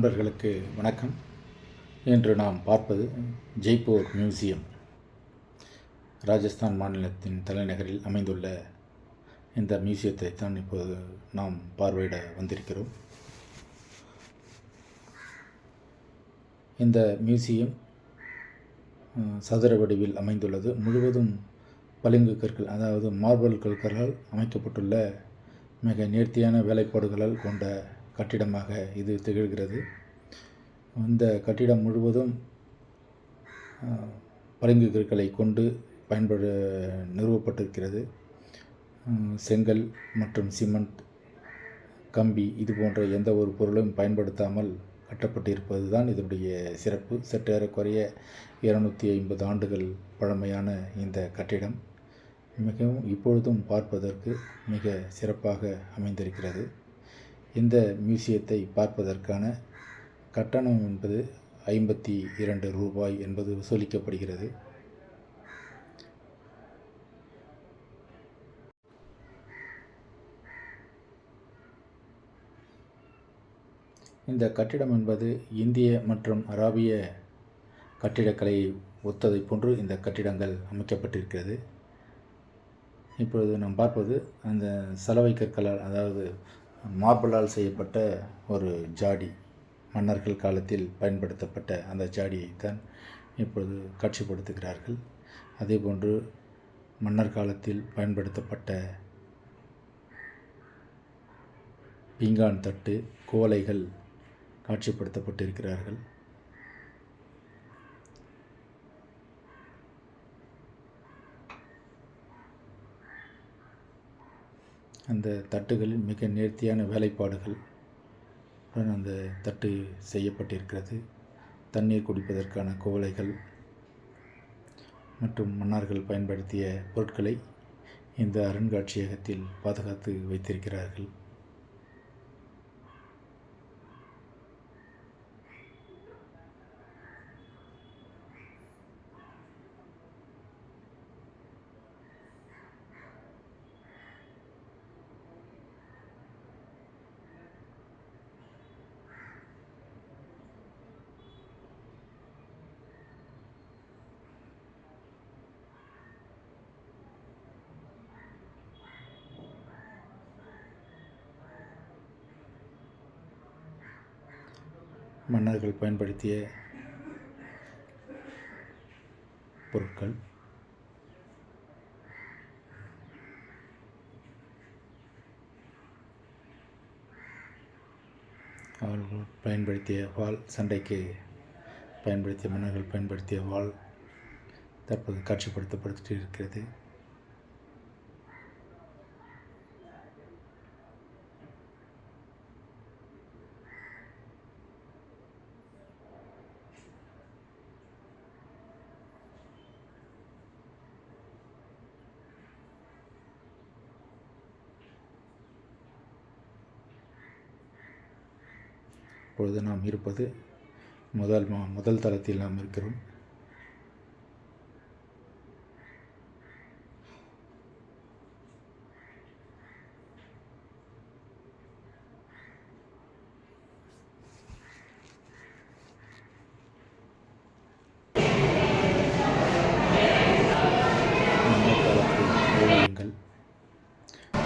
நண்பர்களுக்கு வணக்கம். இன்று நாம் பார்ப்பது ஜெய்ப்பூர் மியூசியம். ராஜஸ்தான் மாநிலத்தின் தலைநகரில் அமைந்துள்ள இந்த மியூசியத்தை தான் இப்போது நாம் பார்வையிட வந்திருக்கிறோம். இந்த மியூசியம் சதுர வடிவில் அமைந்துள்ளது. முழுவதும் பளிங்கு கற்கள், அதாவது மார்பிள் கற்களால் அமைக்கப்பட்டுள்ள மிக நேர்த்தியான வேலைப்பாடுகளால் கொண்ட கட்டிடமாக இது திகழ்கிறது. இந்த கட்டிடம் முழுவதும் பளிங்கு கற்களை கொண்டு நிறுவப்பட்டிருக்கிறது. செங்கல் மற்றும் சிமெண்ட், கம்பி இது போன்ற எந்த ஒரு பொருளும் பயன்படுத்தாமல் கட்டப்பட்டிருப்பது தான் இதனுடைய சிறப்பு. சற்றேறக்குறைய 250 ஆண்டுகள் பழமையான இந்த கட்டிடம் மிகவும் இப்பொழுதும் பார்ப்பதற்கு மிக சிறப்பாக அமைந்திருக்கிறது. இந்த மியூசியத்தை பார்ப்பதற்கான கட்டணம் என்பது 52 ரூபாய் என்பது வசூலிக்கப்படுகிறது. இந்த கட்டிடம் என்பது இந்திய மற்றும் அராபிய கட்டிடக்கலையை ஒத்ததை போன்று இந்த கட்டிடங்கள் அமைக்கப்பட்டிருக்கிறது. இப்பொழுது நாம் பார்ப்பது அந்த சலவை கற்களால், அதாவது மார்பிளால் செய்யப்பட்ட ஒரு ஜாடி, மன்னர்கள் காலத்தில் பயன்படுத்தப்பட்ட அந்த ஜாடியைத்தான் இப்பொழுது காட்சிப்படுத்துகிறார்கள். அதேபோன்று மன்னர் காலத்தில் பயன்படுத்தப்பட்ட பீங்கான் தட்டு, குவளைகள் காட்சிப்படுத்தப்பட்டிருக்கிறார்கள். அந்த தட்டுகளில் மிக நேர்த்தியான வேலைப்பாடுகள் அந்த தட்டு செய்யப்பட்டிருக்கிறது. தண்ணீர் குடிப்பதற்கான குவளைகள் மற்றும் மன்னர்கள் பயன்படுத்திய பொருட்களை இந்த அருங்காட்சியகத்தில் பாதுகாத்து வைத்திருக்கிறார்கள். மன்னர்கள் பயன்படுத்திய பொருட்கள், அவர்கள் பயன்படுத்திய வாள், சண்டைக்கு பயன்படுத்திய மன்னர்கள் பயன்படுத்திய வாள் தற்போது காட்சிப்படுத்தப்பட்டு இருக்கிறது. இப்பொழுது நாம் இருப்பது முதல் தளத்தில் நாம் இருக்கிறோம்.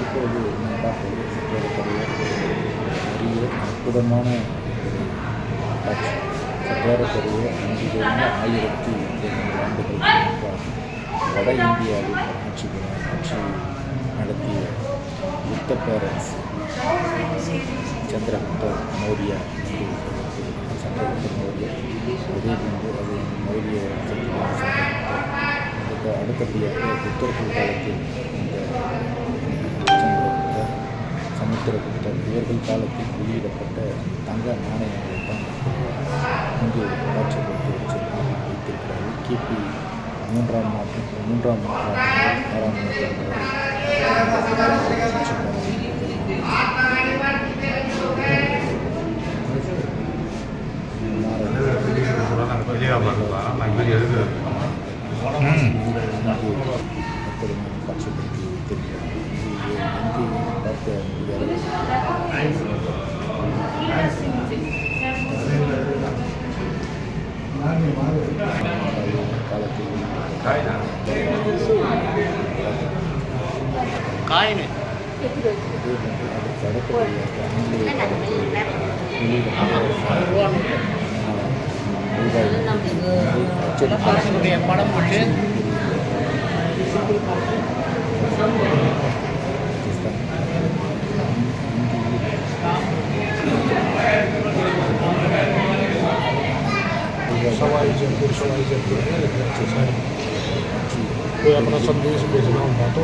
இப்பொழுது நாம் பார்ப்பது நிறைய அற்புதமான காட்சி. சற்றேறக்குறைய 500 ஆண்டுகள் வட இந்தியாவில் ஆட்சி நடத்திய புத்த பேரரசு சந்திரகுப்த மௌரிய, அதேபோன்று அது மௌரிய அதுக்கு அடுத்தபடியாக புத்தர்கள் காலத்தில் இந்த சமுத்திரகுப்தர் இவர்கள் காலத்தில் வெளியிடப்பட்ட தங்க நாணயங்களை தான் இங்கு காட்சிப்படுத்தி வைத்திருக்கிறார்கள். கிபி 3ஆம் நூற்றாண்டு 6ஆம் நூற்றாண்டு வரை காட்சிப்படுத்தி வைத்திருக்கிறார்கள். பார்க்க முடியாத வாயினு அதே போன்று அதுக்கு அடுத்தபடியாக ஆங்கிலேய ரூபாய் அரசனுடைய படம் போட்டு सवाई जयपुर में लिख रखे सारे कोई अपना संदेश भेजना होता तो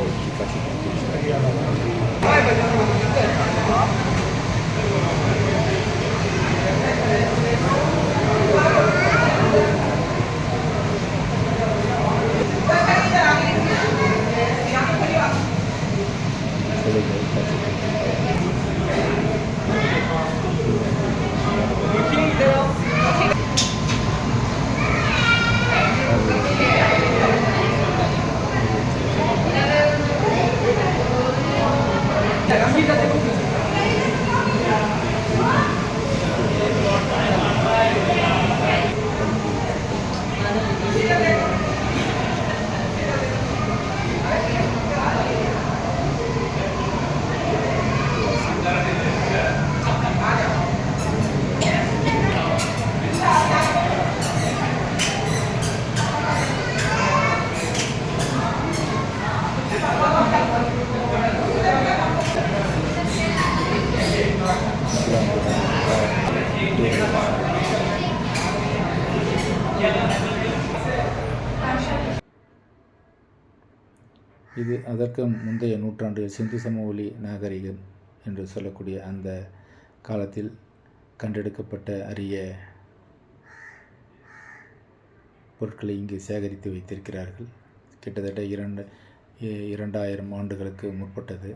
இது அதற்கு முந்தைய நூற்றாண்டில் சிந்து சமவெளி நாகரிகம் என்று சொல்லக்கூடிய அந்த காலத்தில் கண்டெடுக்கப்பட்ட அரிய பொருட்களை இங்கு சேகரித்து வைத்திருக்கிறார்கள். கிட்டத்தட்ட 2000 ஆண்டுகளுக்கு முற்பட்டது.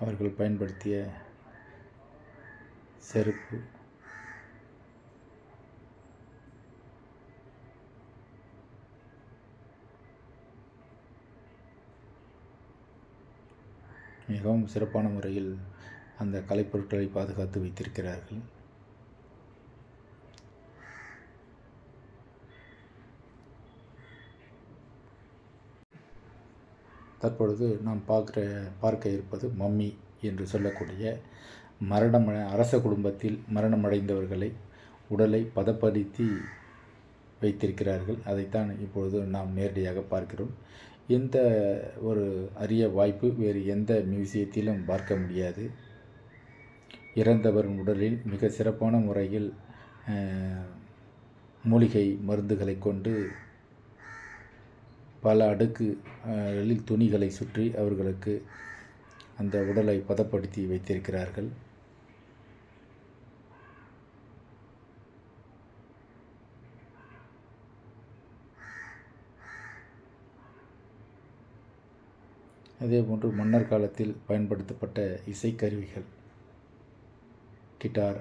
அவர்கள் பயன்படுத்திய செருப்பு, மிகவும் சிறப்பான முறையில் அந்த கலைப்பொருட்களை பாதுகாத்து வைத்திருக்கிறார்கள். தற்பொழுது நாம் பார்க்க இருப்பது மம்மி என்று சொல்லக்கூடிய அரச குடும்பத்தில் மரணமடைந்தவர்களை உடலை பதப்படுத்தி வைத்திருக்கிறார்கள். அதைத்தான் இப்பொழுது நாம் நேரடியாக பார்க்கிறோம். இந்த ஒரு அரிய வாய்ப்பு வேறு எந்த மியூசியத்திலும் பார்க்க முடியாது. இறந்தவர் உடலில் மிக சிறப்பான முறையில் மூலிகை மருந்துகளை கொண்டு பல அடுக்குகளில் துணிகளை சுற்றி அவர்களுக்கு அந்த உடலை பதப்படுத்தி வைத்திருக்கிறார்கள். அதேபோன்று மன்னர் காலத்தில் பயன்படுத்தப்பட்ட இசைக்கருவிகள், கிட்டார்,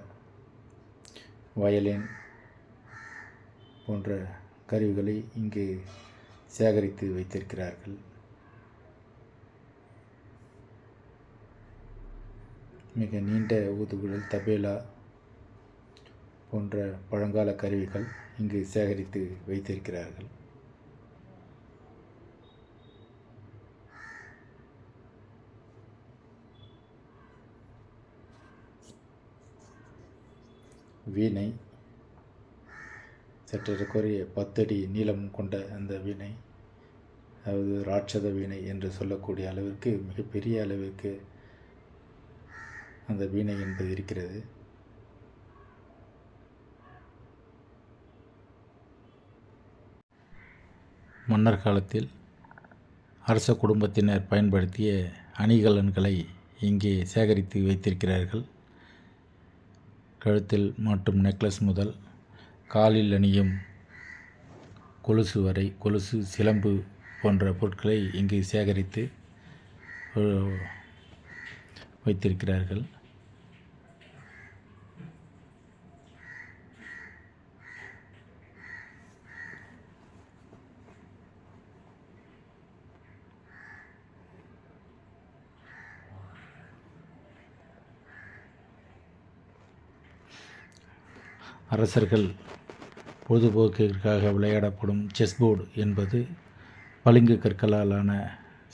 வயலின் போன்ற கருவிகளை இங்கு சேகரித்து வைத்திருக்கிறார்கள். மிக நீண்ட ஊதுகுழல், தபேலா போன்ற பழங்கால கருவிகள் இங்கு சேகரித்து வைத்திருக்கிறார்கள். வீணை, சற்றேறக்குறைய 10 அடி நீளம் கொண்ட அந்த வீணை, அதாவது ராட்சத வீணை என்று சொல்லக்கூடிய அளவிற்கு மிகப்பெரிய அளவிற்கு அந்த வீணை என்பது இருக்கிறது. மன்னர் காலத்தில் அரச குடும்பத்தினர் பயன்படுத்திய அணிகலன்களை இங்கே சேகரித்து வைத்திருக்கிறார்கள். கழுத்தில் மாட்டும் நெக்லஸ் முதல் காலில் அணியும் கொலுசு வரை, கொலுசு, சிலம்பு போன்ற பொருட்களை இங்கு சேகரித்து வைத்திருக்கிறார்கள். அரசர்கள் பொழுதுபோக்கிற்காக விளையாடப்படும் செஸ் போர்டு என்பது பளிங்கு கற்களாலான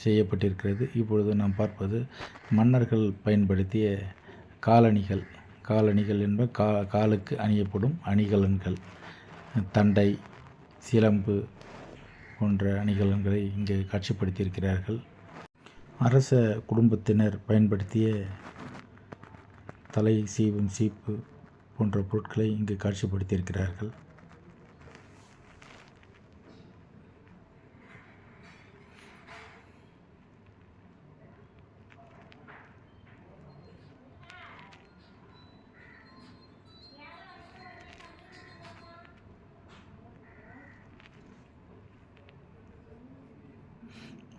செய்யப்பட்டிருக்கிறது. இப்பொழுது நாம் பார்ப்பது மன்னர்கள் பயன்படுத்திய காலணிகள். காலணிகள் என்பது காலுக்கு அணியப்படும் அணிகலன்கள். தண்டை, சிலம்பு போன்ற அணிகலன்களை இங்கே காட்சிப்படுத்தியிருக்கிறார்கள். அரச குடும்பத்தினர் பயன்படுத்திய தலை சீவும் சீப்பு போன்ற பொருட்களை இங்கு காட்சிப்படுத்தியிருக்கிறார்கள்.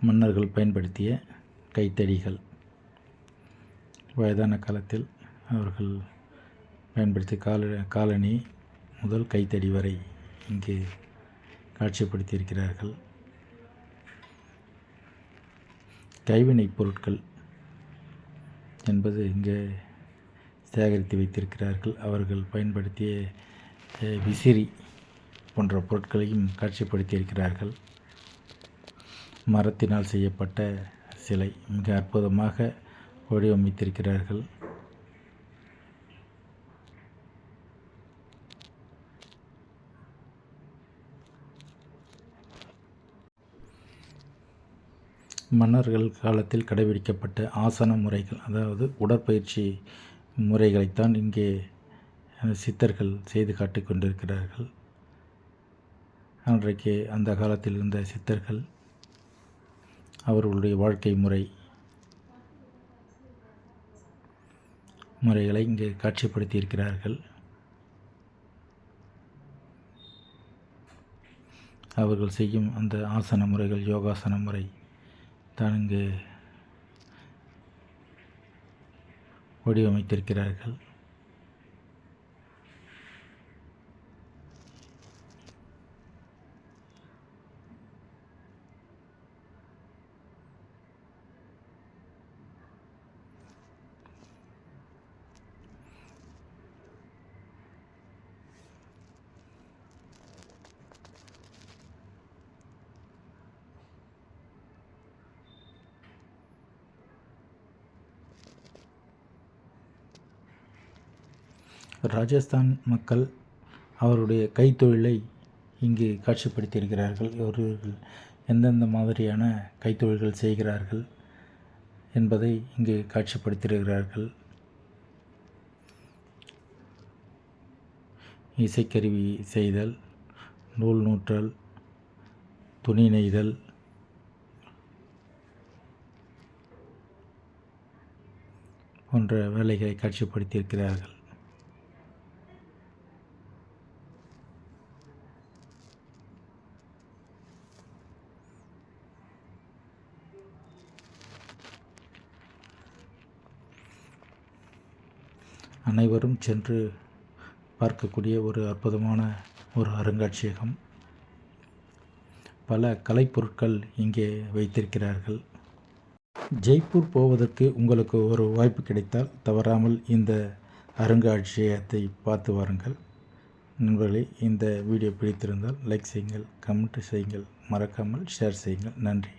மன்னர்கள் பயன்படுத்திய கைத்தடிகள். வயதான காலத்தில் அவர்கள் பயன்படுத்திய காலணி முதல் கைத்தடி வரை இங்கு காட்சிப்படுத்தியிருக்கிறார்கள். கைவினைப் பொருட்கள் என்பது இங்கே சேகரித்து வைத்திருக்கிறார்கள். அவர்கள் பயன்படுத்திய விசிறி போன்ற பொருட்களையும் காட்சிப்படுத்தியிருக்கிறார்கள். மரத்தினால் செய்யப்பட்ட சிலை மிக அற்புதமாக வடிவமைத்திருக்கிறார்கள். மன்னர்கள் காலத்தில் கடைபிடிக்கப்பட்ட ஆசன முறைகள், அதாவது உடற்பயிற்சி முறைகளைத்தான் இங்கே சித்தர்கள் செய்து காட்டிக் கொண்டிருக்கிறார்கள். அன்றைக்கு அந்த காலத்தில் இருந்த சித்தர்கள் அவர்களுடைய வாழ்க்கை முறைகளை இங்கே காட்சிப்படுத்தியிருக்கிறார்கள். அவர்கள் செய்யும் அந்த ஆசன முறைகள், யோகாசன முறை தான் இங்கு வடிவமைத்திருக்கிறார்கள். ராஜஸ்தான் மக்கள் அவருடைய கைத்தொழிலை இங்கு காட்சிப்படுத்தியிருக்கிறார்கள். அவர்கள் எந்தெந்த மாதிரியான கைத்தொழில்கள் செய்கிறார்கள் என்பதை இங்கு காட்சிப்படுத்தியிருக்கிறார்கள். இசைக்கருவி செய்தல், நூல் நூற்றல், துணி நெய்தல் போன்ற வேலைகளை காட்சிப்படுத்தியிருக்கிறார்கள். அனைவரும் சென்று பார்க்கக்கூடிய ஒரு அற்புதமான ஒரு அருங்காட்சியகம். பல கலைப்பொருட்கள் இங்கே வைத்திருக்கிறார்கள். ஜெய்ப்பூர் போவதற்கு உங்களுக்கு ஒரு வாய்ப்பு கிடைத்தால் தவறாமல் இந்த அருங்காட்சியகத்தை பார்த்து வாருங்கள். நண்பர்களே, இந்த வீடியோ பிடித்திருந்தால் லைக் செய்யுங்கள், கமெண்ட் செய்யுங்கள், மறக்காமல் ஷேர் செய்யுங்கள். நன்றி.